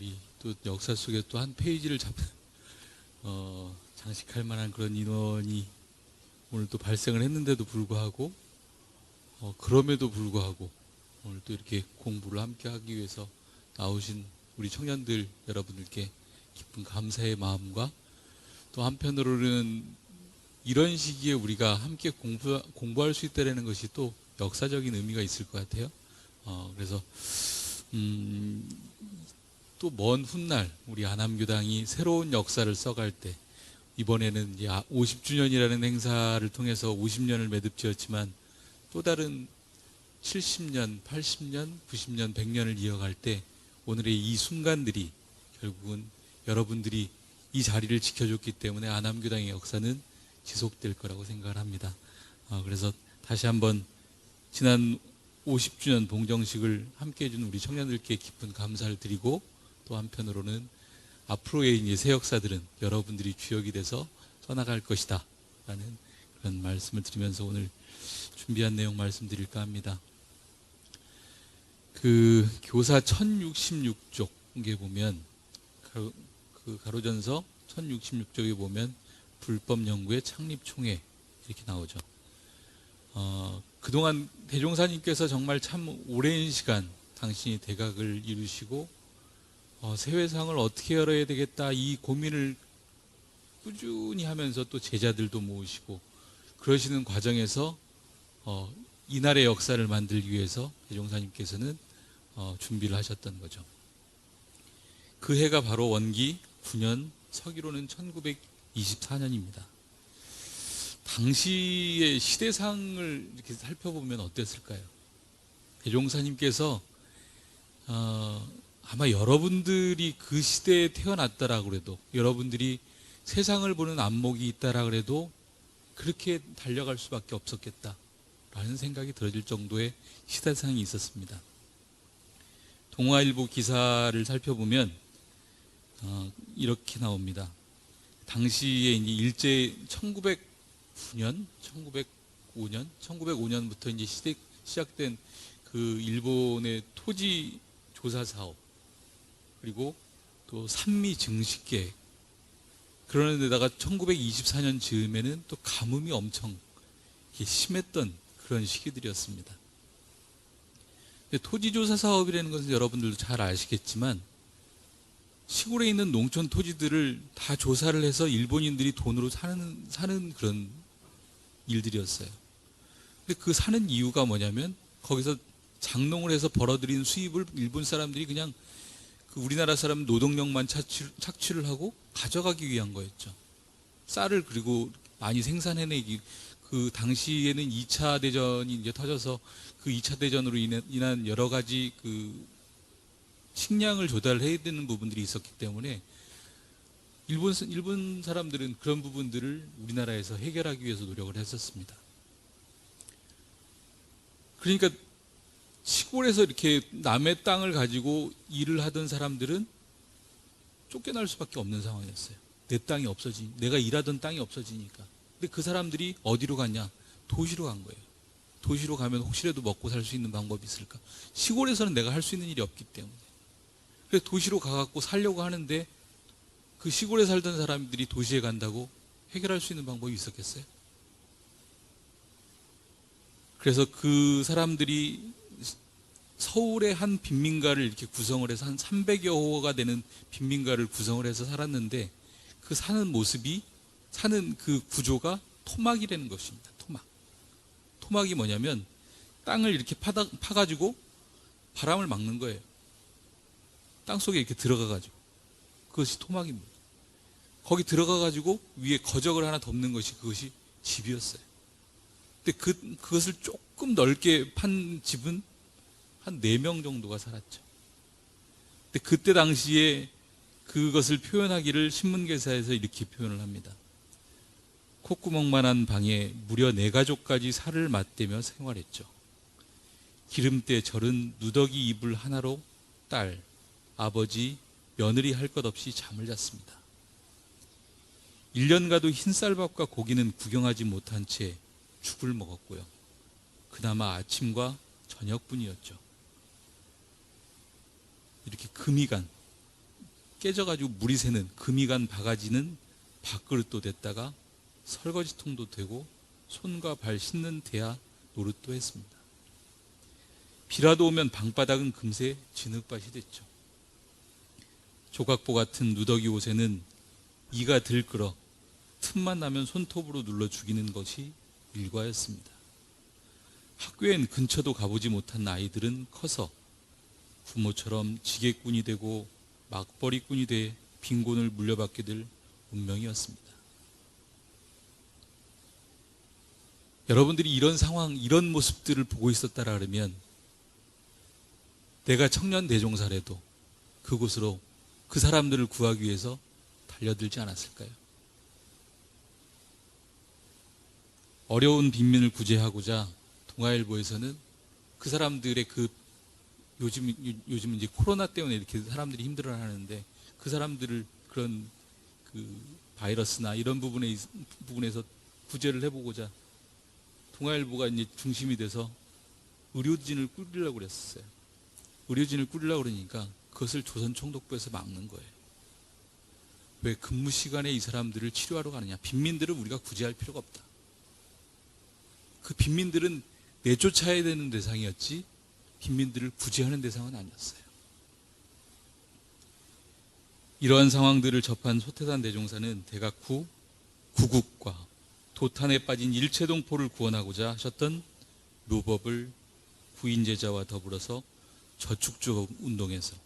우리 또 역사 속에 또 한 페이지를 장식할 만한 그런 인원이 오늘 또 발생을 했는데도 불구하고 그럼에도 불구하고 오늘 또 이렇게 공부를 함께 하기 위해서 나오신 우리 청년들 여러분들께 깊은 감사의 마음과 또 한편으로는 이런 시기에 우리가 함께 공부할 수 있다는 것이 또 역사적인 의미가 있을 것 같아요. 그래서 또 먼 훗날 우리 안암교당이 새로운 역사를 써갈 때 이번에는 이제 50주년이라는 행사를 통해서 50년을 매듭지었지만 또 다른 70년, 80년, 90년, 100년을 이어갈 때 오늘의 이 순간들이 결국은 여러분들이 이 자리를 지켜줬기 때문에 안암교당의 역사는 지속될 거라고 생각을 합니다. 그래서 다시 한번 지난 50주년 봉정식을 함께 해준 우리 청년들께 깊은 감사를 드리고 또 한편으로는 앞으로의 이제 새 역사들은 여러분들이 주역이 돼서 써나갈 것이다 라는 그런 말씀을 드리면서 오늘 준비한 내용 말씀드릴까 합니다. 그 교사 1066쪽에 보면 그 가로전서 1066쪽에 보면 불법 연구의 창립 총회 이렇게 나오죠. 그동안 대종사님께서 정말 참 오랜 시간 당신이 대각을 이루시고 세회상을 어떻게 열어야 되겠다 이 고민을 꾸준히 하면서 또 제자들도 모으시고 그러시는 과정에서 이날의 역사를 만들기 위해서 대종사님께서는 준비를 하셨던 거죠. 그 해가 바로 원기 9년, 서기로는 1924년입니다. 당시의 시대상을 이렇게 살펴보면 어땠을까요? 대종사님께서 아마 여러분들이 그 시대에 태어났다라고 그래도 여러분들이 세상을 보는 안목이 있다라고 그래도 그렇게 달려갈 수밖에 없었겠다라는 생각이 들어질 정도의 시대상이 있었습니다. 동아일보 기사를 살펴보면 이렇게 나옵니다. 당시에 이제 일제 1909년, 1905년부터 이제 시작된 그 일본의 토지 조사 사업 그리고 또 산미 증식 계획 그러는 데다가 1924년 즈음에는 또 가뭄이 엄청 심했던 그런 시기들이었습니다. 근데 토지조사 사업이라는 것은 여러분들도 잘 아시겠지만 시골에 있는 농촌 토지들을 다 조사를 해서 일본인들이 돈으로 사는 그런 일들이었어요. 근데 그 사는 이유가 뭐냐면 거기서 장농을 해서 벌어들인 수입을 일본 사람들이 그냥 그 우리나라 사람 노동력만 착취를 하고 가져가기 위한 거였죠. 쌀을 그리고 많이 생산해내기 그 당시에는 2차 대전이 이제 터져서 그 2차 대전으로 인한 여러 가지 그 식량을 조달해야 되는 부분들이 있었기 때문에 일본 사람들은 그런 부분들을 우리나라에서 해결하기 위해서 노력을 했었습니다. 그러니까 시골에서 이렇게 남의 땅을 가지고 일을 하던 사람들은 쫓겨날 수밖에 없는 상황이었어요. 내가 일하던 땅이 없어지니까. 근데 그 사람들이 어디로 갔냐? 도시로 간 거예요. 도시로 가면 혹시라도 먹고 살 수 있는 방법이 있을까? 시골에서는 내가 할 수 있는 일이 없기 때문에. 그래서 도시로 가갖고 살려고 하는데 그 시골에 살던 사람들이 도시에 간다고 해결할 수 있는 방법이 있었겠어요? 그래서 그 사람들이 서울의 한 빈민가를 이렇게 구성을 해서 한 300여 호가 되는 빈민가를 구성을 해서 살았는데 그 사는 그 구조가 토막이라는 것입니다. 토막이 뭐냐면 땅을 이렇게 파가지고 바람을 막는 거예요. 땅 속에 이렇게 들어가가지고 그것이 토막입니다. 거기 들어가가지고 위에 거적을 하나 덮는 것이 그것이 집이었어요. 근데 그것을 조금 넓게 판 집은 한 4명 정도가 살았죠. 근데 그때 당시에 그것을 표현하기를 신문기사에서 이렇게 표현을 합니다. 콧구멍만한 방에 무려 4가족까지 살을 맞대며 생활했죠. 기름때 절은 누더기 이불 하나로 딸, 아버지, 며느리 할 것 없이 잠을 잤습니다. 1년 가도 흰쌀밥과 고기는 구경하지 못한 채 죽을 먹었고요. 그나마 아침과 저녁뿐이었죠. 이렇게 금이간 깨져가지고 물이 새는 금이 간 바가지는 밥그릇도 됐다가 설거지통도 되고 손과 발 씻는 대야 노릇도 했습니다. 비라도 오면 방바닥은 금세 진흙밭이 됐죠. 조각보 같은 누더기 옷에는 이가 들끓어 틈만 나면 손톱으로 눌러 죽이는 것이 일과였습니다. 학교엔 근처도 가보지 못한 아이들은 커서 부모처럼 지게꾼이 되고 막벌이꾼이 돼 빈곤을 물려받게 될 운명이었습니다. 여러분들이 이런 상황, 이런 모습들을 보고 있었다라 그러면 내가 청년 대종사라도 그곳으로 그 사람들을 구하기 위해서 달려들지 않았을까요? 어려운 빈민을 구제하고자 동아일보에서는 그 사람들의 요즘 이제 코로나 때문에 이렇게 사람들이 힘들어하는데 그 사람들을 그런 바이러스나 이런 부분에서 구제를 해보고자 동아일보가 이제 중심이 돼서 의료진을 꾸리려고 그랬었어요. 의료진을 꾸리려고 그러니까 그것을 조선총독부에서 막는 거예요. 왜 근무 시간에 이 사람들을 치료하러 가느냐? 빈민들은 우리가 구제할 필요가 없다. 그 빈민들은 내쫓아야 되는 대상이었지 빈민들을 구제하는 대상은 아니었어요. 이러한 상황들을 접한 소태산 대종사는 대각 후 구국과 도탄에 빠진 일체동포를 구원하고자 하셨던 묘법을 구인제자와 더불어서 저축조 운동에서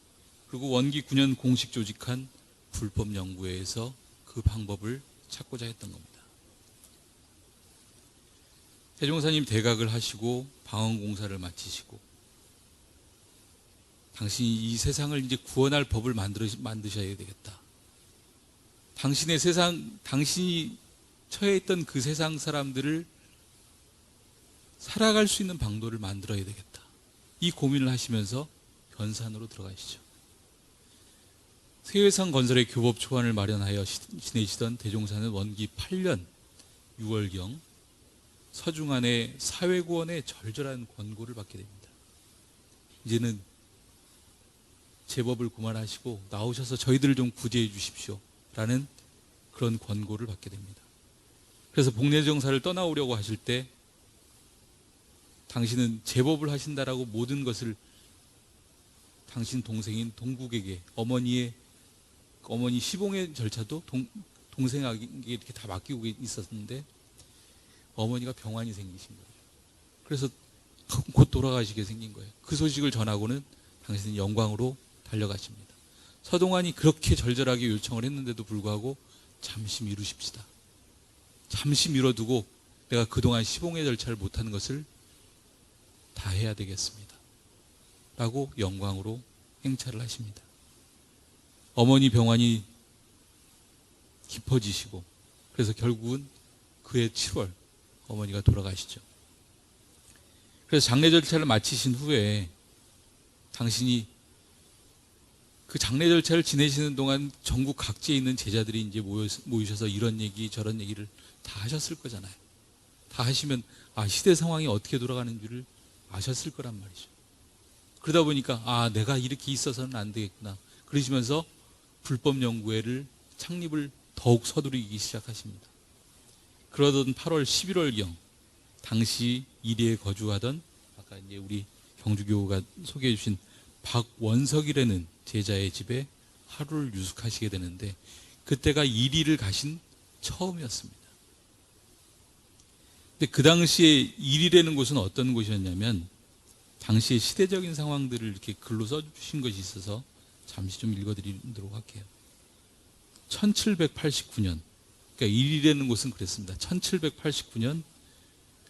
그리고 원기 9년 공식 조직한 불법연구회에서 그 방법을 찾고자 했던 겁니다. 대종사님 대각을 하시고 방언공사를 마치시고 당신이 이 세상을 이제 구원할 법을 만드셔야 되겠다. 당신의 세상, 당신이 처해 있던 그 세상 사람들을 살아갈 수 있는 방도를 만들어야 되겠다. 이 고민을 하시면서 변산으로 들어가시죠. 세회상 건설의 교법 초안을 마련하여 지내시던 대종사는 원기 8년 6월경 서중안의 사회구원의 절절한 권고를 받게 됩니다. 이제는 제법을 그만하시고 나오셔서 저희들을 좀 구제해 주십시오 라는 그런 권고를 받게 됩니다. 그래서 복례정사를 떠나오려고 하실 때 당신은 제법을 하신다라고 모든 것을 당신 동생인 동국에게 어머니 시봉의 절차도 동생에게 이렇게 다 맡기고 있었는데 어머니가 병환이 생기신 거예요. 그래서 곧 돌아가시게 생긴 거예요. 그 소식을 전하고는 당신은 영광으로 달려가십니다. 서동환이 그렇게 절절하게 요청을 했는데도 불구하고 잠시 미루십시다. 잠시 미뤄두고 내가 그동안 시봉의 절차를 못한 것을 다 해야 되겠습니다. 라고 영광으로 행차를 하십니다. 어머니 병환이 깊어지시고 그래서 결국은 그해 7월 어머니가 돌아가시죠. 그래서 장례 절차를 마치신 후에 당신이 그 장례 절차를 지내시는 동안 전국 각지에 있는 제자들이 이제 모이셔서 이런 얘기 저런 얘기를 다 하셨을 거잖아요. 다 하시면 시대 상황이 어떻게 돌아가는 줄을 아셨을 거란 말이죠. 그러다 보니까 내가 이렇게 있어서는 안 되겠구나. 그러시면서 불법연구회를 창립을 더욱 서두르기 시작하십니다. 그러던 8월 11월경 당시 이리에 거주하던 아까 이제 우리 경주교우가 소개해 주신 박원석이라는 제자의 집에 하루를 유숙하시게 되는데 그때가 이리를 가신 처음이었습니다. 근데 그 당시에 이리라는 곳은 어떤 곳이었냐면 당시의 시대적인 상황들을 이렇게 글로 써주신 것이 있어서 잠시 좀 읽어드리도록 할게요. 1789년 그러니까 이리라는 곳은 그랬습니다. 1789년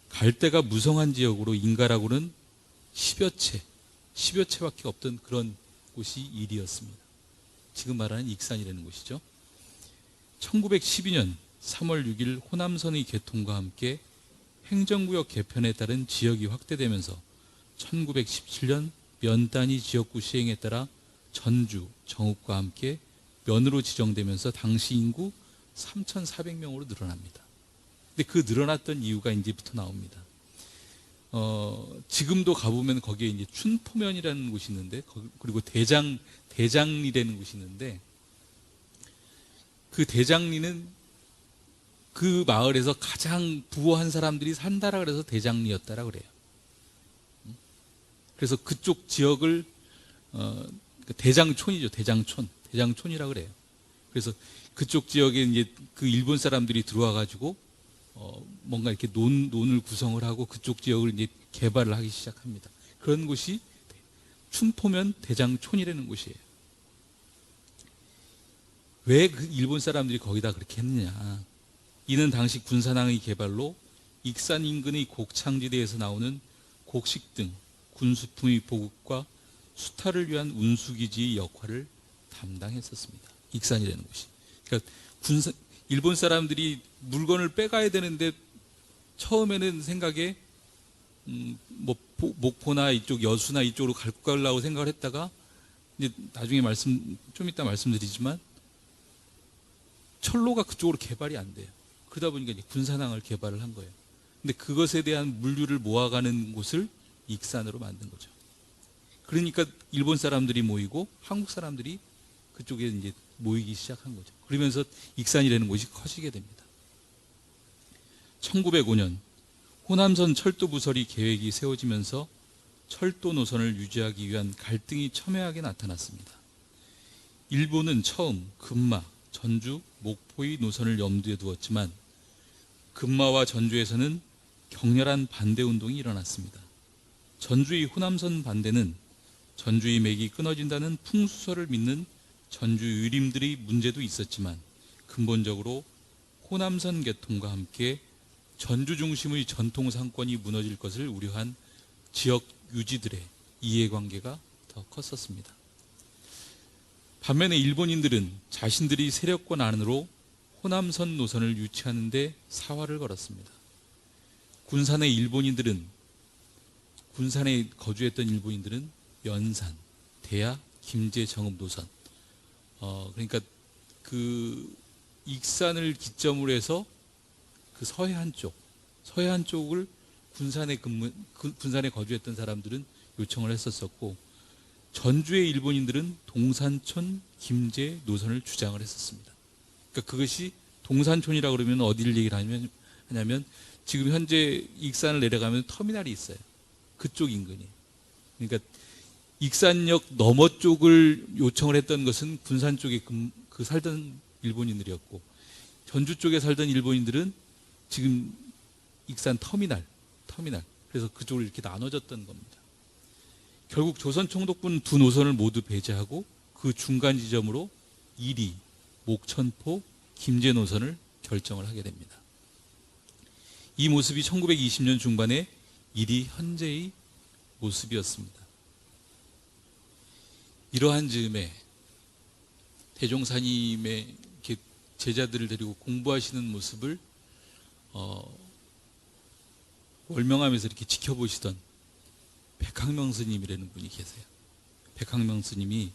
갈대가 무성한 지역으로 인가라고는 10여 채밖에 없던 그런 곳이 이리였습니다. 지금 말하는 익산이라는 곳이죠. 1912년 3월 6일 호남선의 개통과 함께 행정구역 개편에 따른 지역이 확대되면서 1917년 면단위 지역구 시행에 따라 전주, 정읍과 함께 면으로 지정되면서 당시 인구 3,400명으로 늘어납니다. 근데 그 늘어났던 이유가 이제부터 나옵니다. 지금도 가보면 거기에 이제 춘포면이라는 곳이 있는데 그리고 대장이라는 곳이 있는데 그 대장리는 그 마을에서 가장 부호한 사람들이 산다라 그래서 대장리였다라 그래요. 그래서 그쪽 지역을 대장촌이죠. 대장촌이라 그래요. 그래서 그쪽 지역에 이제 그 일본 사람들이 들어와 가지고 뭔가 이렇게 논을 구성을 하고 그쪽 지역을 이제 개발을 하기 시작합니다. 그런 곳이 춘포면 대장촌이라는 곳이에요. 왜 그 일본 사람들이 거기다 그렇게 했느냐? 이는 당시 군산항의 개발로 익산 인근의 곡창지대에서 나오는 곡식 등 군수품의 보급과 수탈을 위한 운수기지의 역할을 담당했었습니다. 익산이라는 곳이. 그러니까 일본 사람들이 물건을 빼가야 되는데 처음에는 생각에 목포나 이쪽 여수나 이쪽으로 갖고 가려고 생각을 했다가 이제 나중에 좀 이따 말씀드리지만 철로가 그쪽으로 개발이 안 돼요. 그러다 보니까 이제 군산항을 개발을 한 거예요. 근데 그것에 대한 물류를 모아가는 곳을 익산으로 만든 거죠. 그러니까 일본 사람들이 모이고 한국 사람들이 그쪽에 이제 모이기 시작한 거죠. 그러면서 익산이라는 곳이 커지게 됩니다. 1905년 호남선 철도 부설이 계획이 세워지면서 철도 노선을 유지하기 위한 갈등이 첨예하게 나타났습니다. 일본은 처음 금마, 전주, 목포의 노선을 염두에 두었지만 금마와 전주에서는 격렬한 반대 운동이 일어났습니다. 전주의 호남선 반대는 전주의 맥이 끊어진다는 풍수설을 믿는 전주 유림들의 문제도 있었지만 근본적으로 호남선 개통과 함께 전주 중심의 전통 상권이 무너질 것을 우려한 지역 유지들의 이해관계가 더 컸었습니다. 반면에 일본인들은 자신들이 세력권 안으로 호남선 노선을 유치하는 데 사활을 걸었습니다. 군산에 거주했던 일본인들은 연산, 대야, 김제, 정읍 노선 그러니까 그 익산을 기점으로 해서 그 서해안 쪽을 군산에 거주했던 사람들은 요청을 했었었고 전주의 일본인들은 동산촌, 김제 노선을 주장을 했었습니다. 그러니까 그것이 동산촌이라고 그러면 어디를 얘기를 하냐면 지금 현재 익산을 내려가면 터미널이 있어요. 그쪽 인근이. 그러니까 익산역 너머 쪽을 요청을 했던 것은 군산 쪽에 그 살던 일본인들이었고 전주 쪽에 살던 일본인들은 지금 익산 터미널 그래서 그쪽으로 이렇게 나눠졌던 겁니다. 결국 조선총독부는 두 노선을 모두 배제하고 그 중간 지점으로 이리, 목천포, 김제 노선을 결정을 하게 됩니다. 이 모습이 1920년 중반에 이리 현재의 모습이었습니다. 이러한 즈음에 대종사님의 이렇게 제자들을 데리고 공부하시는 모습을 월명하면서 이렇게 지켜보시던 백학명 스님이라는 분이 계세요. 백학명 스님이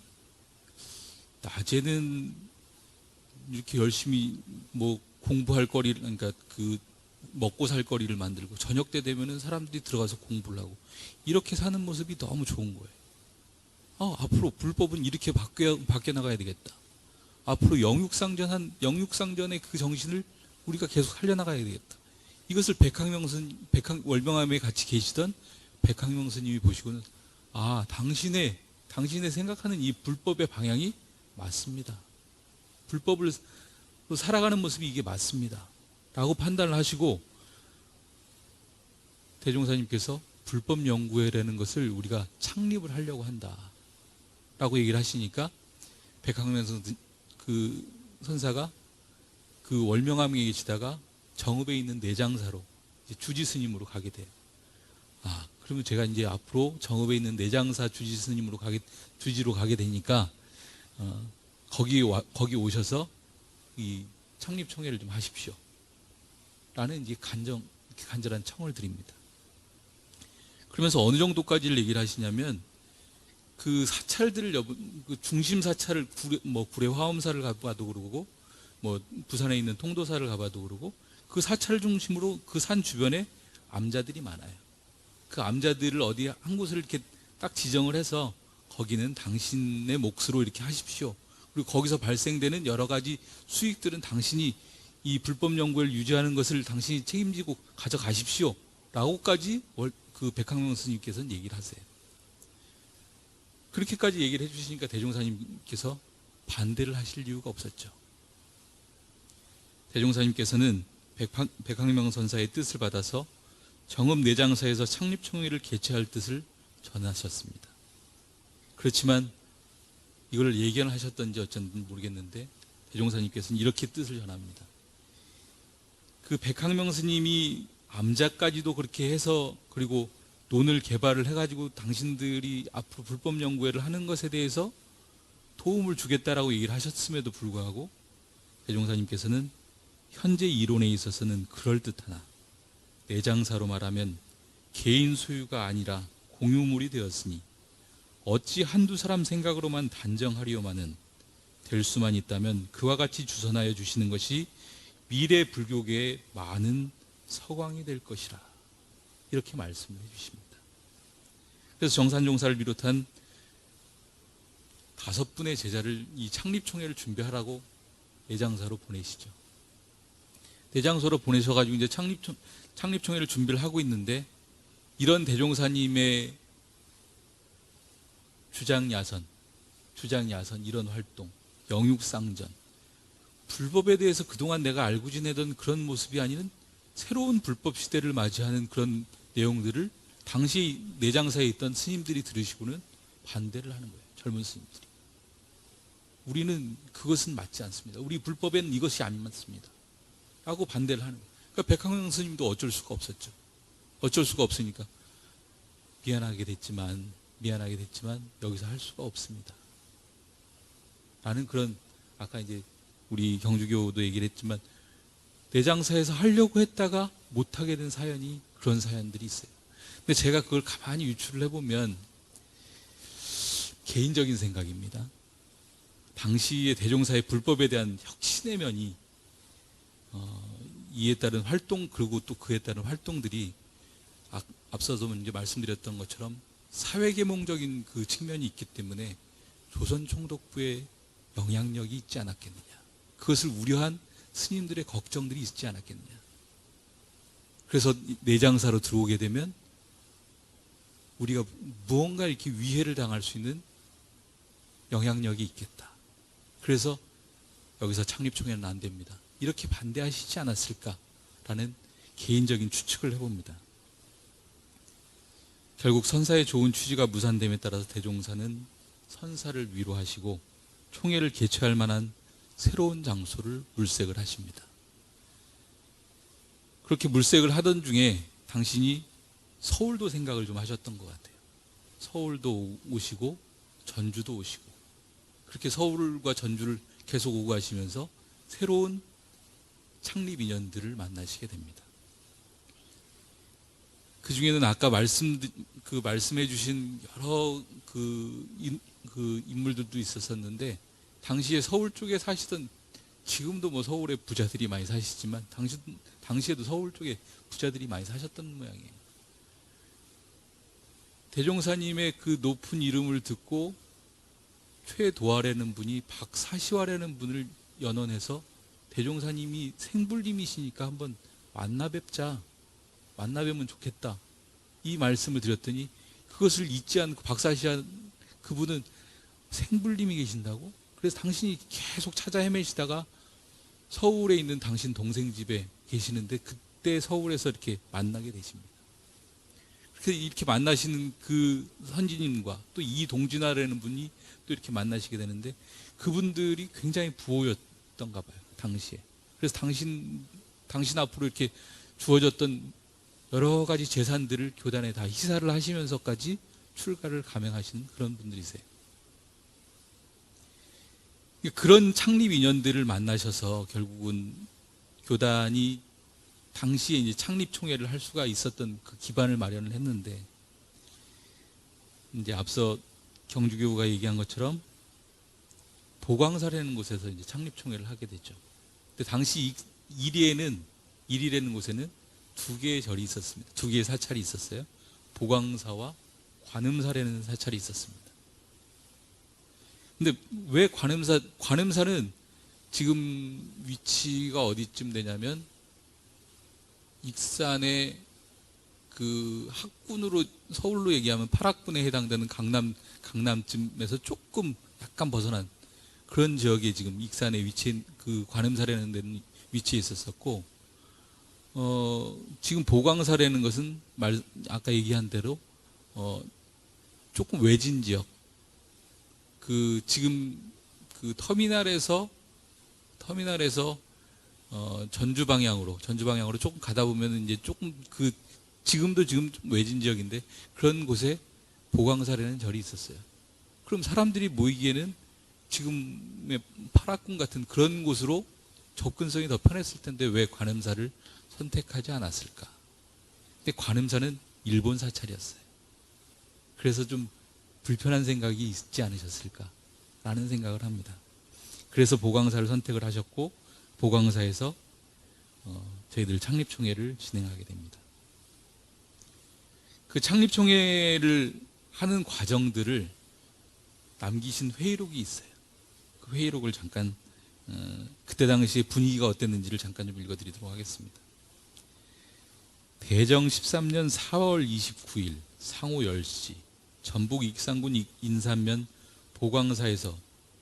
낮에는 이렇게 열심히 뭐 공부할 거리를, 그러니까 그 먹고 살 거리를 만들고 저녁 때 되면은 사람들이 들어가서 공부를 하고 이렇게 사는 모습이 너무 좋은 거예요. 앞으로 불법은 이렇게 바뀌어 나가야 되겠다. 앞으로 영육상전의 그 정신을 우리가 계속 살려나가야 되겠다. 이것을 월명암에 같이 계시던 백학명 스님이 보시고는 당신의 생각하는 이 불법의 방향이 맞습니다. 불법을 살아가는 모습이 이게 맞습니다. 라고 판단을 하시고 대종사님께서 불법연구회라는 것을 우리가 창립을 하려고 한다. 라고 얘기를 하시니까 백학명 그 선사가 그 월명암에 계시다가 정읍에 있는 내장사로 주지 스님으로 가게 돼요. 그러면 제가 이제 앞으로 정읍에 있는 내장사 주지 스님으로 주지로 가게 되니까 거기 오셔서 이 창립 총회를 좀 하십시오. 라는 이제 간절한 청을 드립니다. 그러면서 어느 정도까지를 얘기를 하시냐면 그 사찰들을 그 중심 사찰을 구례 화엄사를 가봐도 그러고 뭐 부산에 있는 통도사를 가봐도 그러고 그 사찰 중심으로 그 산 주변에 암자들이 많아요. 그 암자들을 어디 한 곳을 이렇게 딱 지정을 해서 거기는 당신의 몫으로 이렇게 하십시오. 그리고 거기서 발생되는 여러 가지 수익들은 당신이 이 불법 연구를 유지하는 것을 당신이 책임지고 가져가십시오 라고까지 그 백학명 스님께서는 얘기를 하세요. 그렇게까지 얘기를 해주시니까 대종사님께서 반대를 하실 이유가 없었죠. 대종사님께서는 백학명 선사의 뜻을 받아서 정읍내장사에서 창립총회를 개최할 뜻을 전하셨습니다. 그렇지만 이걸 예견하셨던지 어쩐지 모르겠는데 대종사님께서는 이렇게 뜻을 전합니다. 그 백학명 스님이 암자까지도 그렇게 해서 그리고 논을 개발을 해가지고 당신들이 앞으로 불법 연구회를 하는 것에 대해서 도움을 주겠다라고 얘기를 하셨음에도 불구하고 대종사님께서는 현재 이론에 있어서는 그럴듯하나 내장사로 말하면 개인 소유가 아니라 공유물이 되었으니 어찌 한두 사람 생각으로만 단정하리오마는 될 수만 있다면 그와 같이 주선하여 주시는 것이 미래 불교계의 많은 서광이 될 것이라 이렇게 말씀을 해주십니다. 그래서 정산종사를 비롯한 5분의 제자를 이 창립총회를 준비하라고 내장사로 보내시죠. 내장사로 보내셔가지고 이제 창립총회를 준비를 하고 있는데 이런 대종사님의 주장야선 이런 활동, 영육상전, 불법에 대해서 그동안 내가 알고 지내던 그런 모습이 아닌 새로운 불법 시대를 맞이하는 그런 내용들을 당시 내장사에 있던 스님들이 들으시고는 반대를 하는 거예요. 젊은 스님들이. 우리는 그것은 맞지 않습니다. 우리 불법에는 이것이 안 맞습니다. 라고 반대를 하는 거예요. 그러니까 백학명 스님도 어쩔 수가 없었죠. 어쩔 수가 없으니까 미안하게 됐지만 여기서 할 수가 없습니다. 라는 그런 아까 이제 우리 경주교도 얘기를 했지만 내장사에서 하려고 했다가 못하게 된 사연이 그런 사연들이 있어요. 근데 제가 그걸 가만히 유추를 해보면 개인적인 생각입니다. 당시의 대종사의 불법에 대한 혁신의 면이 이에 따른 활동 그리고 또 그에 따른 활동들이 앞서서 이제 말씀드렸던 것처럼 사회계몽적인 그 측면이 있기 때문에 조선총독부의 영향력이 있지 않았겠느냐. 그것을 우려한 스님들의 걱정들이 있지 않았겠느냐. 그래서 내장사로 들어오게 되면 우리가 무언가 이렇게 위해를 당할 수 있는 영향력이 있겠다. 그래서 여기서 창립총회는 안 됩니다. 이렇게 반대하시지 않았을까라는 개인적인 추측을 해봅니다. 결국 선사의 좋은 취지가 무산됨에 따라서 대종사는 선사를 위로하시고 총회를 개최할 만한 새로운 장소를 물색을 하십니다. 그렇게 물색을 하던 중에 당신이 서울도 생각을 좀 하셨던 것 같아요. 서울도 오시고 전주도 오시고 그렇게 서울과 전주를 계속 오고 가시면서 새로운 창립 인연들을 만나시게 됩니다. 그 중에는 아까 말씀해 주신 여러 그 인물들도 있었었는데 당시에 서울 쪽에 사시던 지금도 뭐 서울에 부자들이 많이 사시지만 당시에도 서울 쪽에 부자들이 많이 사셨던 모양이에요. 대종사님의 그 높은 이름을 듣고 최도화라는 분이 박사시화라는 분을 연원해서 대종사님이 생불님이시니까 한번 만나뵈면 좋겠다. 이 말씀을 드렸더니 그것을 잊지 않고 박사시화 그분은 생불님이 계신다고? 그래서 당신이 계속 찾아 헤매시다가 서울에 있는 당신 동생 집에 계시는데 그때 서울에서 이렇게 만나게 되십니다. 그래서 이렇게 만나시는 그 선지님과 또 이동진화라는 분이 또 이렇게 만나시게 되는데 그분들이 굉장히 부호였던가 봐요. 당시에. 그래서 당신 앞으로 이렇게 주어졌던 여러 가지 재산들을 교단에 다 희사를 하시면서까지 출가를 감행하시는 그런 분들이세요. 그런 창립 인연들을 만나셔서 결국은 교단이 당시에 이제 창립 총회를 할 수가 있었던 그 기반을 마련을 했는데 이제 앞서 경주교가 얘기한 것처럼 보광사라는 곳에서 이제 창립 총회를 하게 됐죠. 근데 당시 일이라는 곳에는 2개의 절이 있었습니다. 2개의 사찰이 있었어요. 보광사와 관음사라는 사찰이 있었습니다. 근데 왜 관음사는 지금 위치가 어디쯤 되냐면 익산의 그 학군으로 서울로 얘기하면 8학군에 해당되는 강남쯤에서 조금 약간 벗어난 그런 지역에 지금 익산에 위치한 그 관음사라는 데는 위치해 있었었고, 지금 보광사라는 것은 아까 얘기한 대로 조금 외진 지역, 그 지금 그 터미널에서 전주 방향으로 조금 가다 보면 이제 조금 그 지금도 좀 외진 지역인데 그런 곳에 보광사라는 절이 있었어요. 그럼 사람들이 모이기에는 지금의 파락군 같은 그런 곳으로 접근성이 더 편했을 텐데 왜 관음사를 선택하지 않았을까? 근데 관음사는 일본 사찰이었어요. 그래서 좀 불편한 생각이 있지 않으셨을까라는 생각을 합니다. 그래서 보광사를 선택을 하셨고 보광사에서 저희들 창립총회를 진행하게 됩니다. 그 창립총회를 하는 과정들을 남기신 회의록이 있어요. 그 회의록을 잠깐 그때 당시에 분위기가 어땠는지를 잠깐 좀 읽어드리도록 하겠습니다. 대정 13년 4월 29일 상호 10시 전북 익산군 인산면 보광사에서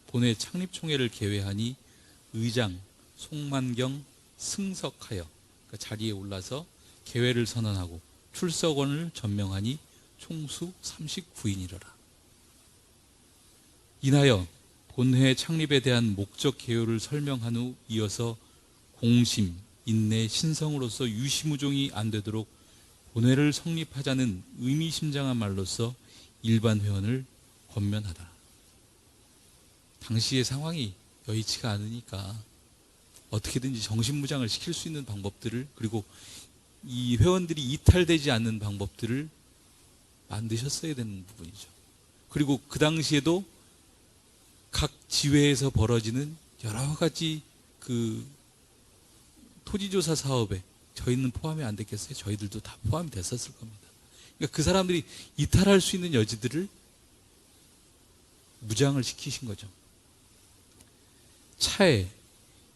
본회 창립총회를 개회하니 의장 송만경 승석하여 그러니까 자리에 올라서 개회를 선언하고 출석원을 전명하니 총수 39인이러라. 인하여 본회 창립에 대한 목적 개요를 설명한 후 이어서 공심, 인내, 신성으로서 유시무종이 안 되도록 본회를 성립하자는 의미심장한 말로서 일반 회원을 권면하다. 당시의 상황이 여의치가 않으니까 어떻게든지 정신무장을 시킬 수 있는 방법들을, 그리고 이 회원들이 이탈되지 않는 방법들을 만드셨어야 되는 부분이죠. 그리고 그 당시에도 각 지회에서 벌어지는 여러 가지 그 토지조사 사업에 저희는 포함이 안 됐겠어요? 저희들도 다 포함이 됐었을 겁니다. 그러니까 그 사람들이 이탈할 수 있는 여지들을 무장을 시키신 거죠. 차에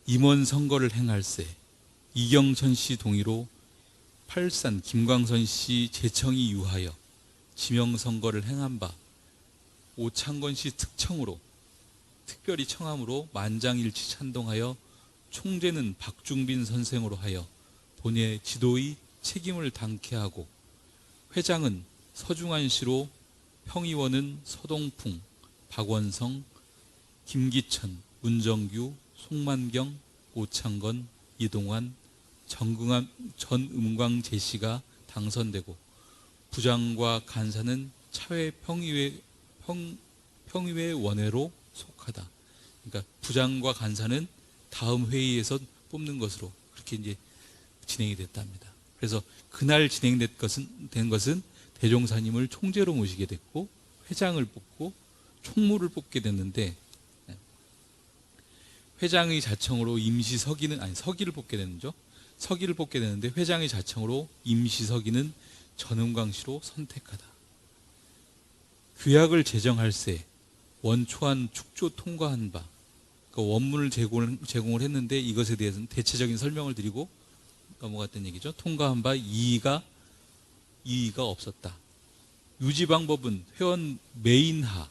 임원 선거를 행할세 이경천 씨 동의로 팔산 김광선 씨 재청이 유하여 지명 선거를 행한 바 오창건 씨 특청으로 특별히 청함으로 만장일치 찬동하여 총재는 박중빈 선생으로 하여 본회 지도의 책임을 당케 하고 회장은 서중환 씨로 평의원은 서동풍, 박원성, 김기천, 문정규, 송만경, 오창건, 이동환, 전음광 제시가 당선되고 부장과 간사는 차회 평의회 원회로 속하다. 그러니까 부장과 간사는 다음 회의에서 뽑는 것으로 그렇게 이제 진행이 됐답니다. 그래서 그날 진행된 것은 대종사님을 총재로 모시게 됐고 회장을 뽑고 총무를 뽑게 됐는데 회장의 자청으로 서기를 뽑게 되는죠. 서기를 뽑게 되는데 회장의 자청으로 임시 서기는 전음광 씨로 선택하다. 규약을 제정할세 원초안 축조 통과한 바 그러니까 원문을 제공을 했는데 이것에 대해서는 대체적인 설명을 드리고 넘어갔던 얘기죠. 통과한 바 이의가 없었다. 유지 방법은 회원 매인하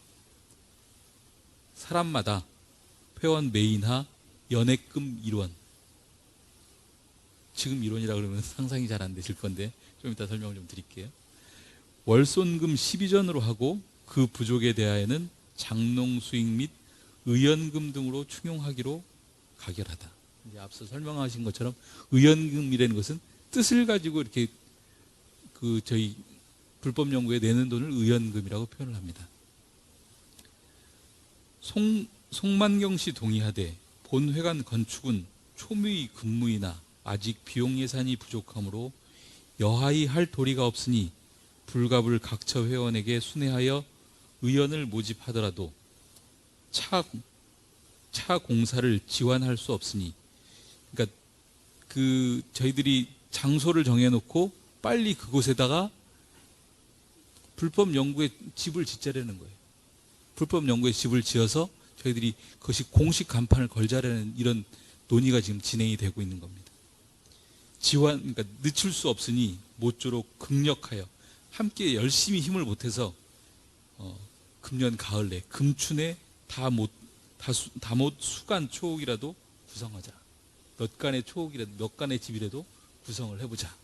사람마다 회원 매인하 연액금 1원. 지금 1원이라 그러면 상상이 잘 안 되실 건데 좀 이따 설명을 좀 드릴게요. 월손금 12전으로 하고 그 부족에 대하여는 장농 수익 및 의연금 등으로 충용하기로 가결하다. 이제 앞서 설명하신 것처럼 의연금이라는 것은 뜻을 가지고 이렇게 그 저희 불법 연구에 내는 돈을 의연금이라고 표현을 합니다. 송만경 씨 동의하되 본 회관 건축은 초무의 근무이나 아직 비용 예산이 부족하므로 여하히 할 도리가 없으니 불갑을 각처 회원에게 순회하여 의원을 모집하더라도 차 공사를 지원할 수 없으니, 그러니까 그 저희들이 장소를 정해놓고 빨리 그곳에다가 불법 연구의 집을 짓자라는 거예요. 불법 연구의 집을 지어서 저희들이 그것이 공식 간판을 걸자라는 이런 논의가 지금 진행이 되고 있는 겁니다. 그러니까 늦출 수 없으니 모쪼록 극력하여 함께 열심히 힘을 보태서 금년 가을에 금춘에 다못 수간 초옥이라도 구성하자. 몇 간의 초옥이라도 몇 간의 집이라도 구성을 해보자.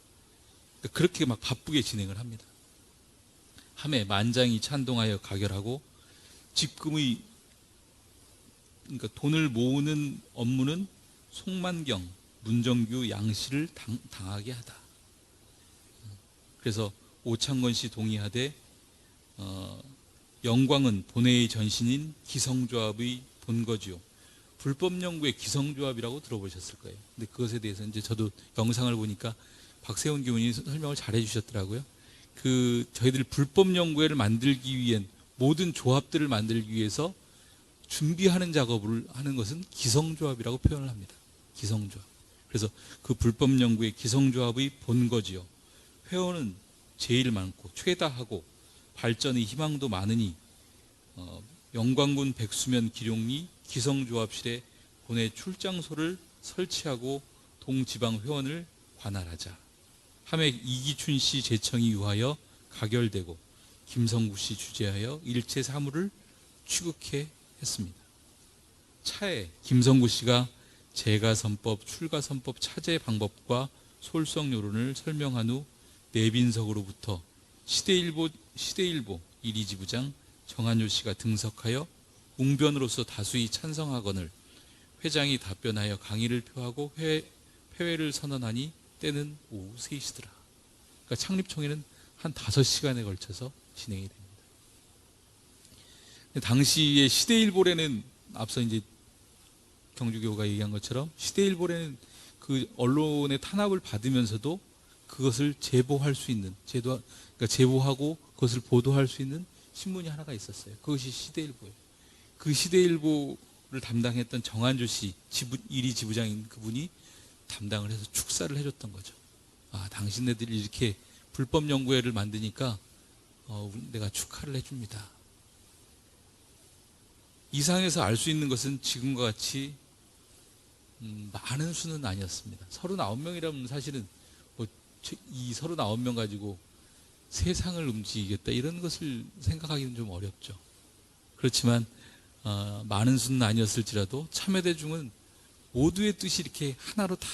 그러니까 그렇게 막 바쁘게 진행을 합니다. 함에 만장이 찬동하여 가결하고 집금의 그러니까 돈을 모으는 업무는 송만경, 문정규, 양씨를 당하게 하다. 그래서 오창건 씨 동의하되 영광은 본회의 전신인 기성조합의 본거지요. 불법연구의 기성조합이라고 들어보셨을 거예요. 근데 그것에 대해서 이제 저도 영상을 보니까 박세훈 교수님이 설명을 잘 해주셨더라고요. 저희들 불법연구회를 만들기 위한 모든 조합들을 만들기 위해서 준비하는 작업을 하는 것은 기성조합이라고 표현을 합니다. 기성조합. 그래서 그 불법연구의 기성조합의 본거지요. 회원은 제일 많고 최다하고 발전의 희망도 많으니 영광군 백수면 기룡리 기성조합실에 본회 출장소를 설치하고 동지방 회원을 관할하자. 함에 이기춘 씨 제청이 유하여 가결되고 김성구 씨 주재하여 일체 사무를 취급해 했습니다. 차에 김성구 씨가 재가선법, 출가선법 차제 방법과 솔성 요론을 설명한 후 내빈석으로부터 시대일보 이리지부장 정한효 씨가 등석하여 웅변으로서 다수의 찬성하거늘 회장이 답변하여 강의를 표하고 폐회를 선언하니 때는 오후 3시더라. 그러니까 창립총회는 한 5시간에 걸쳐서 진행이 됩니다. 당시에 시대일보에는 앞서 이제 경주교가 얘기한 것처럼 시대일보에는 그 언론의 탄압을 받으면서도 그것을 제보할 수 있는 그러니까 제보하고 그것을 보도할 수 있는 신문이 하나가 있었어요. 그것이 시대일보예요. 그 시대일보를 담당했던 정한조 씨 이리 지부장인 그분이 담당을 해서 축사를 해줬던 거죠. 당신네들이 이렇게 불법연구회를 만드니까 내가 축하를 해줍니다. 이상에서 알 수 있는 것은 지금과 같이 많은 수는 아니었습니다. 39명이라면 사실은 이 39명 가지고 세상을 움직이겠다 이런 것을 생각하기는 좀 어렵죠. 그렇지만 많은 수는 아니었을지라도 참여대중은 모두의 뜻이 이렇게 하나로 다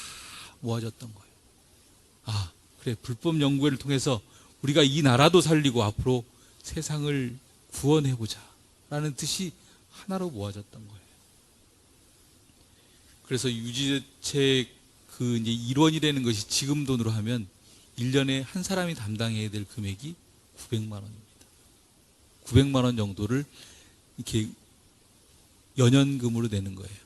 모아졌던 거예요. 그래, 불법 연구회를 통해서 우리가 이 나라도 살리고 앞으로 세상을 구원해보자 라는 뜻이 하나로 모아졌던 거예요. 그래서 유지대책 이제 일원이라는 것이 지금 돈으로 하면 1년에 한 사람이 담당해야 될 금액이 900만 원입니다. 900만 원 정도를 이렇게 연연금으로 내는 거예요.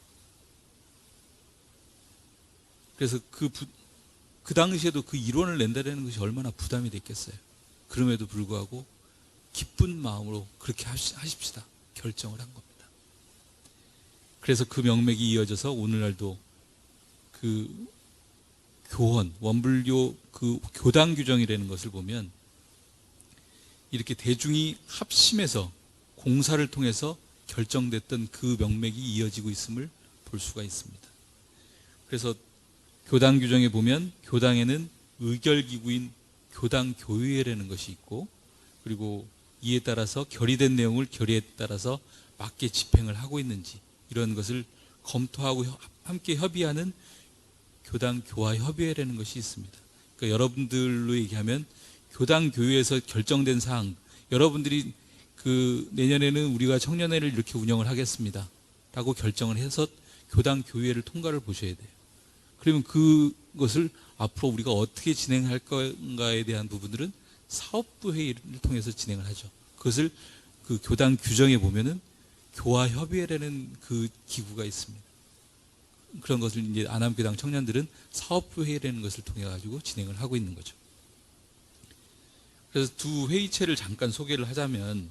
그래서 그 당시에도 그 일원을 낸다는 것이 얼마나 부담이 됐겠어요. 그럼에도 불구하고 기쁜 마음으로 그렇게 하십시다 결정을 한 겁니다. 그래서 그 명맥이 이어져서 오늘날도 그 교헌, 원불교 그 교당 규정이라는 것을 보면 이렇게 대중이 합심해서 공사를 통해서 결정됐던 그 명맥이 이어지고 있음을 볼 수가 있습니다. 그래서 교당 규정에 보면 교당에는 의결기구인 교당교의회라는 것이 있고 그리고 이에 따라서 결의된 내용을 결의에 따라서 맞게 집행을 하고 있는지 이런 것을 검토하고 함께 협의하는 교당교화협의회라는 것이 있습니다. 그러니까 여러분들로 얘기하면 교당교회에서 결정된 사항, 여러분들이 내년에는 우리가 청년회를 이렇게 운영을 하겠습니다 라고 결정을 해서 교당교회를 통과를 보셔야 돼요. 그러면 그것을 앞으로 우리가 어떻게 진행할 건가에 대한 부분들은 사업부 회의를 통해서 진행을 하죠. 그것을 그 교당 규정에 보면은 교화협의회라는 그 기구가 있습니다. 그런 것을 이제 안암교당 청년들은 사업부 회의라는 것을 통해 가지고 진행을 하고 있는 거죠. 그래서 두 회의체를 잠깐 소개를 하자면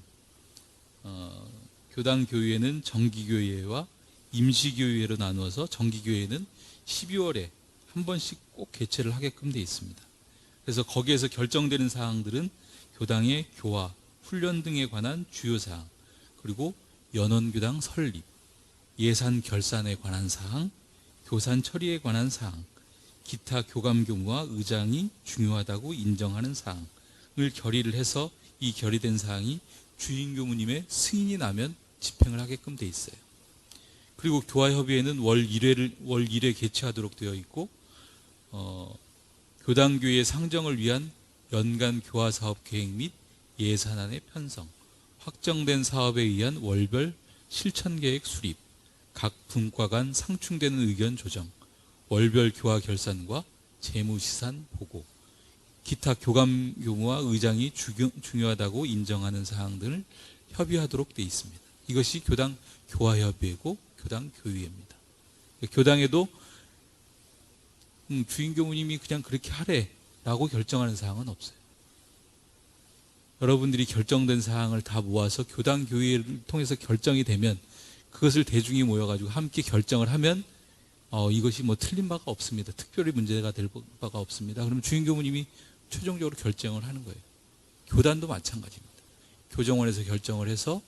교당 교의회는 정기교의회와 임시교의회로 나누어서 정기교의회는 12월에 한 번씩 꼭 개최를 하게끔 되어 있습니다. 그래서 거기에서 결정되는 사항들은 교당의 교화, 훈련 등에 관한 주요 사항, 그리고 연원교당 설립, 예산 결산에 관한 사항, 교산 처리에 관한 사항, 기타 교감 교무와 의장이 중요하다고 인정하는 사항을 결의를 해서 이 결의된 사항이 주임 교무님의 승인이 나면 집행을 하게끔 돼 있어요. 그리고 교화협의회는 월 1회 개최하도록 되어 있고, 교당교회의 상정을 위한 연간 교화사업 계획 및 예산안의 편성, 확정된 사업에 의한 월별 실천계획 수립, 각 분과 간 상충되는 의견 조정, 월별 교화 결산과 재무시산 보고, 기타 교감 교무와 의장이 중요하다고 인정하는 사항들을 협의하도록 되어 있습니다. 이것이 교당 교화협의회고 교당 교의회입니다. 교당에도 주임 교무님이 그냥 그렇게 하래라고 결정하는 사항은 없어요. 여러분들이 결정된 사항을 다 모아서 교당 교의회를 통해서 결정이 되면 그것을 대중이 모여가지고 함께 결정을 하면 이것이 뭐 틀린 바가 없습니다. 특별히 문제가 될 바가 없습니다. 그럼 주임 교무님이 최종적으로 결정을 하는 거예요. 교단도 마찬가지입니다. 교정원에서 결정을 해서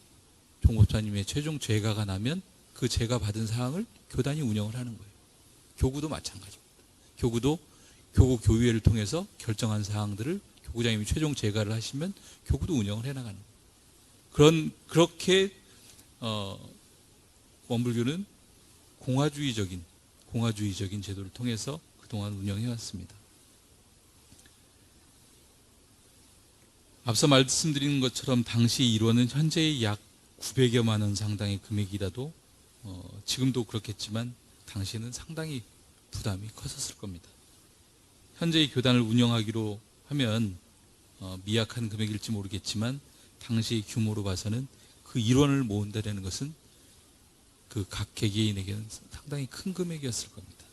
종법사님의 최종 재가가 나면 그 재가 받은 사항을 교단이 운영을 하는 거예요. 교구도 마찬가지입니다. 교구도 교구 교의회를 통해서 결정한 사항들을 교구장님이 최종 재가를 하시면 교구도 운영을 해나가는 거예요. 그렇게 원불교는 공화주의적인 제도를 통해서 그동안 운영해왔습니다. 앞서 말씀드린 것처럼 당시 1원은 현재의 약 900여만 원 상당의 금액이라도 지금도 그렇겠지만 당시에는 상당히 부담이 컸었을 겁니다. 현재의 교단을 운영하기로 하면 미약한 금액일지 모르겠지만 당시의 규모로 봐서는 그 1원을 모은다는 것은 그 각 개개인에게는 상당히 큰 금액이었을 겁니다.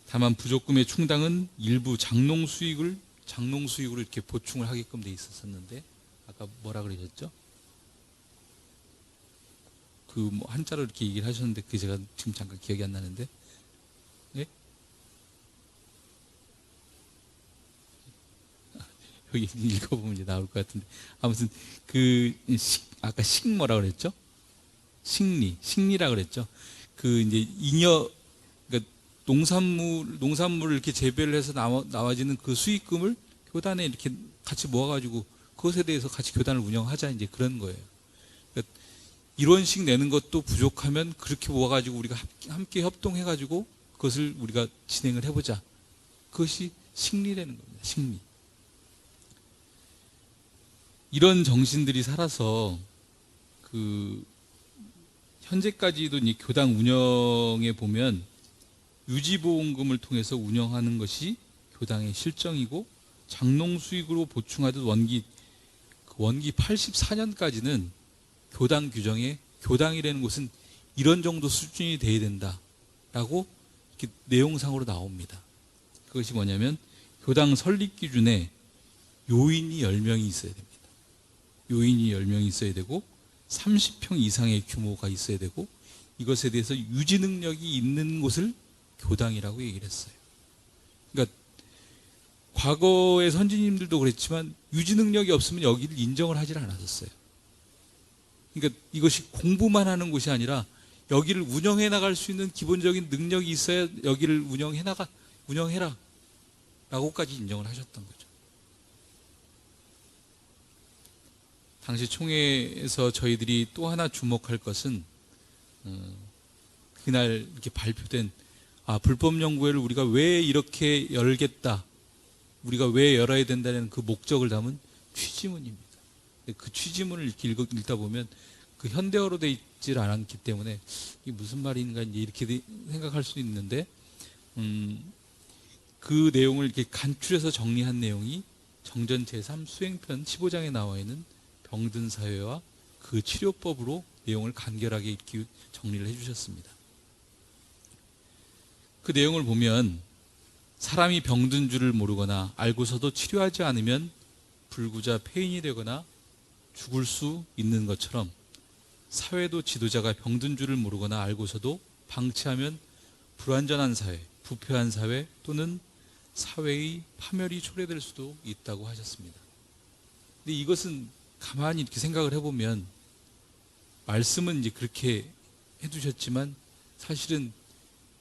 다만 부족금의 충당은 일부 장농 수익으로 이렇게 보충을 하게끔 돼 있었는데, 아까 뭐라 그러셨죠? 그 뭐 한자로 이렇게 얘기를 하셨는데 그게 제가 지금 잠깐 기억이 안 나는데, 예? 여기 읽어보면 이제 나올 것 같은데, 아무튼 아까 뭐라 그랬죠? 식리라 그랬죠. 그 이제 그러니까 농산물을 이렇게 재배를 해서 나와지는 그 수익금을 교단에 이렇게 같이 모아가지고 그것에 대해서 같이 교단을 운영하자, 이제 그런 거예요. 그러니까 1원씩 내는 것도 부족하면 그렇게 모아가지고 우리가 함께 협동해가지고 그것을 우리가 진행을 해보자. 그것이 식리라는 겁니다. 식리. 이런 정신들이 살아서 현재까지도 이 교당 운영에 보면 유지보험금을 통해서 운영하는 것이 교당의 실정이고, 장농 수익으로 보충하듯 원기 84년까지는 교당 규정에 교당이라는 것은 이런 정도 수준이 돼야 된다라고 이렇게 내용상으로 나옵니다. 그것이 뭐냐면 교당 설립 기준에 요인이 10명이 있어야 됩니다. 요인이 10명이 있어야 되고 30평 이상의 규모가 있어야 되고, 이것에 대해서 유지 능력이 있는 곳을 교당이라고 얘기를 했어요. 그러니까 과거의 선진님들도 그랬지만 유지 능력이 없으면 여기를 인정을 하질 않았었어요. 그러니까 이것이 공부만 하는 곳이 아니라 여기를 운영해 나갈 수 있는 기본적인 능력이 있어야 여기를 운영해라 라고까지 인정을 하셨던 거죠. 당시 총회에서 저희들이 또 하나 주목할 것은 그날 이렇게 발표된 불법연구회를 우리가 왜 이렇게 열겠다, 우리가 왜 열어야 된다는 그 목적을 담은 취지문입니다. 그 취지문을 이렇게 읽다 보면 그 현대어로 돼 있질 않았기 때문에 이게 무슨 말인가 이렇게 생각할 수 있는데, 그 내용을 이렇게 간추려서 정리한 내용이 정전 제3 수행편 15장에 나와 있는 병든 사회와 그 치료법으로 내용을 간결하게 이렇게 정리를 해주셨습니다. 그 내용을 보면 사람이 병든 줄을 모르거나 알고서도 치료하지 않으면 불구자 폐인이 되거나 죽을 수 있는 것처럼, 사회도 지도자가 병든 줄을 모르거나 알고서도 방치하면 불완전한 사회, 부패한 사회 또는 사회의 파멸이 초래될 수도 있다고 하셨습니다. 근데 이것은 가만히 이렇게 생각을 해보면 말씀은 이제 그렇게 해두셨지만 사실은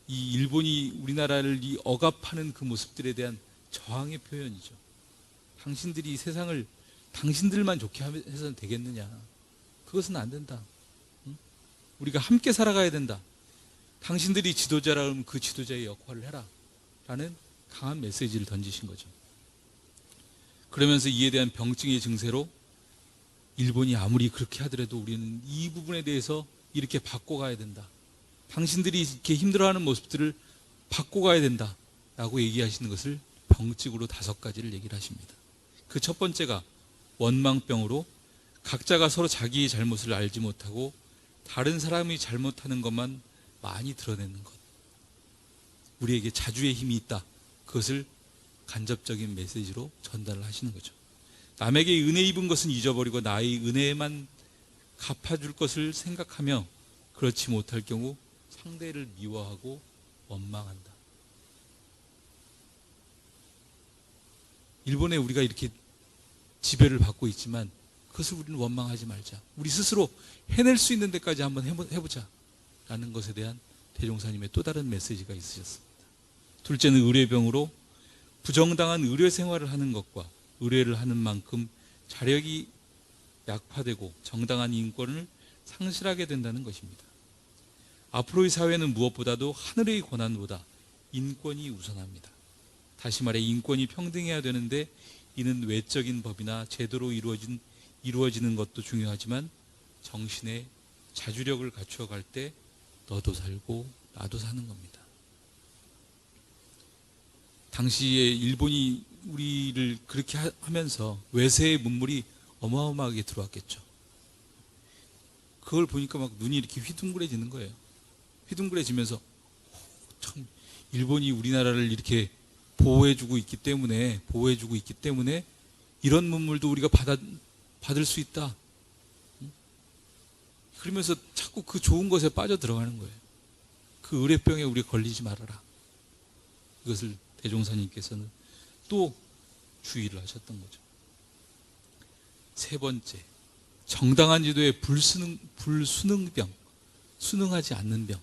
이 일본이 우리나라를 이 억압하는 그 모습들에 대한 저항의 표현이죠. 당신들이 세상을 당신들만 좋게 해서는 되겠느냐. 그것은 안 된다. 응? 우리가 함께 살아가야 된다. 당신들이 지도자라면 그 지도자의 역할을 해라. 라는 강한 메시지를 던지신 거죠. 그러면서 이에 대한 병증의 증세로 일본이 아무리 그렇게 하더라도 우리는 이 부분에 대해서 이렇게 바꿔가야 된다. 당신들이 이렇게 힘들어하는 모습들을 바꿔가야 된다. 라고 얘기하시는 것을 병증으로 5가지를 얘기를 하십니다. 그 첫 번째가 원망병으로 각자가 서로 자기의 잘못을 알지 못하고 다른 사람이 잘못하는 것만 많이 드러내는 것. 우리에게 자주의 힘이 있다. 그것을 간접적인 메시지로 전달을 하시는 거죠. 남에게 은혜 입은 것은 잊어버리고 나의 은혜에만 갚아줄 것을 생각하며 그렇지 못할 경우 상대를 미워하고 원망한다. 일본에 우리가 이렇게 지배를 받고 있지만 그것을 우리는 원망하지 말자. 우리 스스로 해낼 수 있는 데까지 한번 해보자. 라는 것에 대한 대종사님의 또 다른 메시지가 있으셨습니다. 둘째는 의료병으로 부정당한 의료 생활을 하는 것과 의뢰를 하는 만큼 자력이 약화되고 정당한 인권을 상실하게 된다는 것입니다. 앞으로의 사회는 무엇보다도 하늘의 권한보다 인권이 우선합니다. 다시 말해 인권이 평등해야 되는데 이는 외적인 법이나 제도로 이루어지는 것도 중요하지만 정신의 자주력을 갖추어갈 때 너도 살고 나도 사는 겁니다. 당시에 일본이 우리를 그렇게 하면서 외세의 문물이 어마어마하게 들어왔겠죠. 그걸 보니까 막 눈이 이렇게 휘둥그레지는 거예요. 휘둥그레지면서 참 일본이 우리나라를 이렇게 보호해주고 있기 때문에 이런 문물도 우리가 받을 수 있다. 그러면서 자꾸 그 좋은 것에 빠져 들어가는 거예요. 그 의뢰병에 우리 걸리지 말아라. 이것을 대종사님께서는 또 주의를 하셨던 거죠. 세 번째, 정당한 지도의 불수능병, 수능하지 않는 병.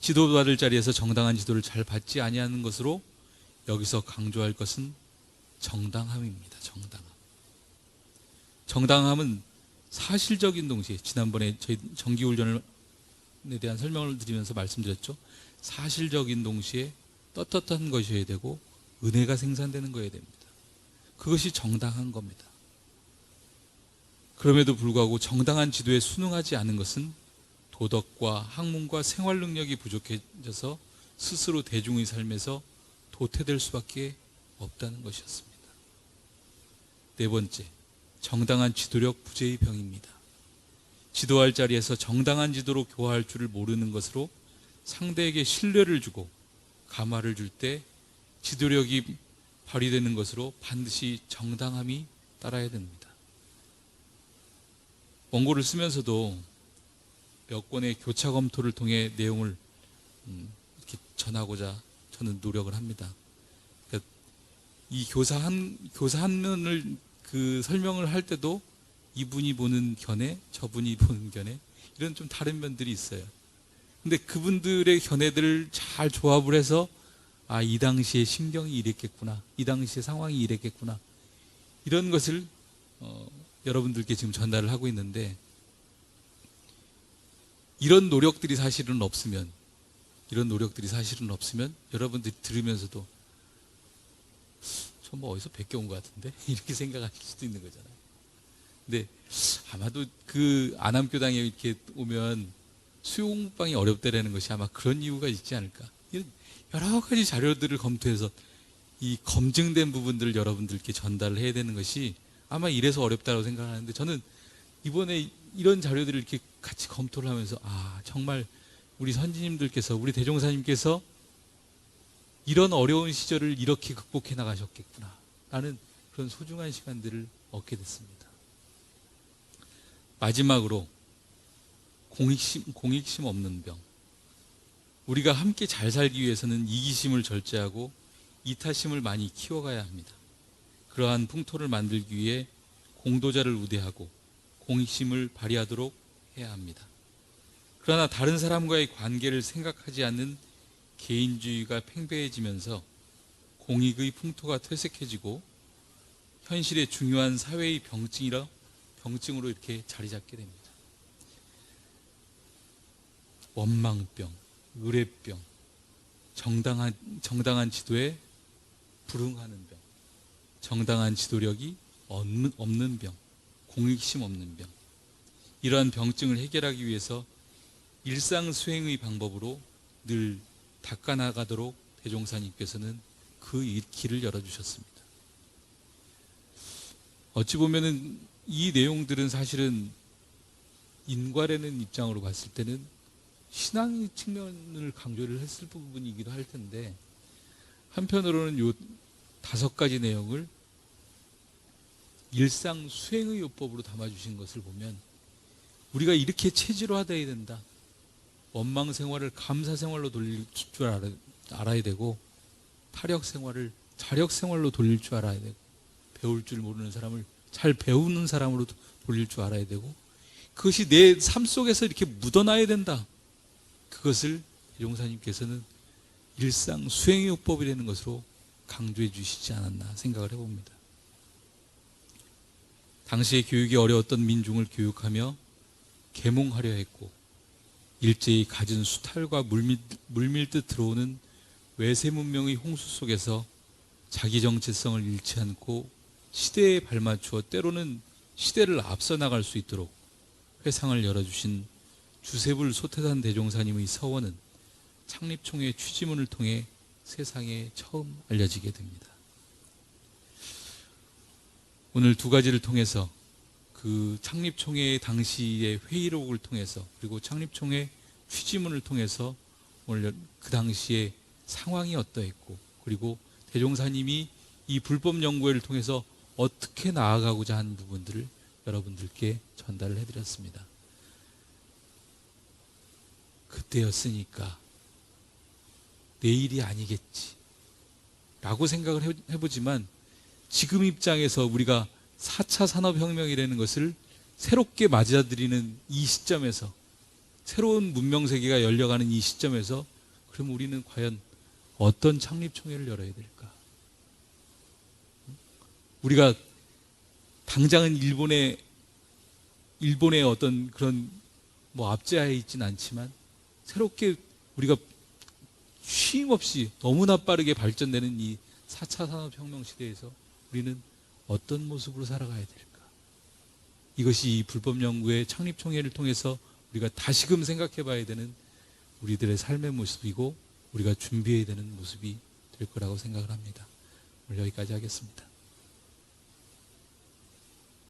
지도받을 자리에서 정당한 지도를 잘 받지 아니하는 것으로 여기서 강조할 것은 정당함입니다. 정당함은 사실적인 동시에 지난번에 저희 정기훈련에 대한 설명을 드리면서 말씀드렸죠. 사실적인 동시에 떳떳한 것이어야 되고 은혜가 생산되는 거여야 됩니다. 그것이 정당한 겁니다. 그럼에도 불구하고 정당한 지도에 순응하지 않은 것은 도덕과 학문과 생활 능력이 부족해져서 스스로 대중의 삶에서 도태될 수밖에 없다는 것이었습니다. 네 번째, 정당한 지도력 부재의 병입니다. 지도할 자리에서 정당한 지도로 교화할 줄을 모르는 것으로 상대에게 신뢰를 주고 감화를 줄 때 지도력이 발휘되는 것으로 반드시 정당함이 따라야 됩니다. 원고를 쓰면서도 몇 건의 교차 검토를 통해 내용을 이렇게 전하고자 저는 노력을 합니다. 그러니까 이 교사 한 면을 그 설명을 할 때도 이분이 보는 견해, 저분이 보는 견해 이런 좀 다른 면들이 있어요. 근데 그분들의 견해들을 잘 조합을 해서 아, 이 당시에 심경이 이랬겠구나, 이 당시에 상황이 이랬겠구나 이런 것을 여러분들께 지금 전달을 하고 있는데 이런 노력들이 사실은 없으면 여러분들이 들으면서도 저 뭐 어디서 베껴온 것 같은데 이렇게 생각하실 수도 있는 거잖아요. 근데 아마도 그 안암교당에 이렇게 오면 수용방이 어렵다라는 것이 아마 그런 이유가 있지 않을까. 이런 여러 가지 자료들을 검토해서 이 검증된 부분들을 여러분들께 전달을 해야 되는 것이 아마 이래서 어렵다고 생각하는데 저는 이번에 이런 자료들을 이렇게 같이 검토를 하면서 아, 정말 우리 선지님들께서, 우리 대종사님께서 이런 어려운 시절을 이렇게 극복해 나가셨겠구나 라는 그런 소중한 시간들을 얻게 됐습니다. 마지막으로 공익심 없는 병. 우리가 함께 잘 살기 위해서는 이기심을 절제하고 이타심을 많이 키워가야 합니다. 그러한 풍토를 만들기 위해 공도자를 우대하고 공익심을 발휘하도록 해야 합니다. 그러나 다른 사람과의 관계를 생각하지 않는 개인주의가 팽배해지면서 공익의 풍토가 퇴색해지고 현실의 중요한 사회의 병증으로 이렇게 자리 잡게 됩니다. 원망병, 의뢰병, 정당한 지도에 불응하는 병, 정당한 지도력이 없는 병, 공익심 없는 병. 이러한 병증을 해결하기 위해서 일상 수행의 방법으로 늘 닦아나가도록 대종사님께서는 그 길을 열어주셨습니다. 어찌 보면은 이 내용들은 사실은 인과라는 입장으로 봤을 때는 신앙의 측면을 강조를 했을 부분이기도 할 텐데, 한편으로는 요 5가지 내용을 일상 수행의 요법으로 담아주신 것을 보면 우리가 이렇게 체질화되어야 된다. 원망 생활을 감사 생활로 돌릴 줄 알아야 되고, 타력 생활을 자력 생활로 돌릴 줄 알아야 되고, 배울 줄 모르는 사람을 잘 배우는 사람으로 돌릴 줄 알아야 되고, 그것이 내 삶 속에서 이렇게 묻어나야 된다. 그것을 용사님께서는 일상 수행의 요법이라는 것으로 강조해 주시지 않았나 생각을 해봅니다. 당시의 교육이 어려웠던 민중을 교육하며 계몽하려 했고, 일제히 갖은 수탈과 물밀듯 들어오는 외세 문명의 홍수 속에서 자기 정체성을 잃지 않고 시대에 발맞추어 때로는 시대를 앞서 나갈 수 있도록 회상을 열어주신 주세불 소태산 대종사님의 서원은 창립총회 취지문을 통해 세상에 처음 알려지게 됩니다. 오늘 2가지를 통해서 그 창립총회 당시의 회의록을 통해서, 그리고 창립총회 취지문을 통해서 오늘 그 당시의 상황이 어떠했고, 그리고 대종사님이 이 불법 연구회를 통해서 어떻게 나아가고자 하는 부분들을 여러분들께 전달을 해드렸습니다. 그때였으니까 내일이 아니겠지 라고 생각을 해보지만, 지금 입장에서 우리가 4차 산업혁명이라는 것을 새롭게 맞아들이는 이 시점에서, 새로운 문명세계가 열려가는 이 시점에서, 그럼 우리는 과연 어떤 창립총회를 열어야 될까? 우리가 당장은 일본의 어떤 그런 압제하에 있지는 않지만, 새롭게 우리가 쉼없이 너무나 빠르게 발전되는 이 4차 산업혁명 시대에서 우리는 어떤 모습으로 살아가야 될까? 이것이 이 불법연구회 창립총회를 통해서 우리가 다시금 생각해 봐야 되는 우리들의 삶의 모습이고, 우리가 준비해야 되는 모습이 될 거라고 생각을 합니다. 오늘 여기까지 하겠습니다.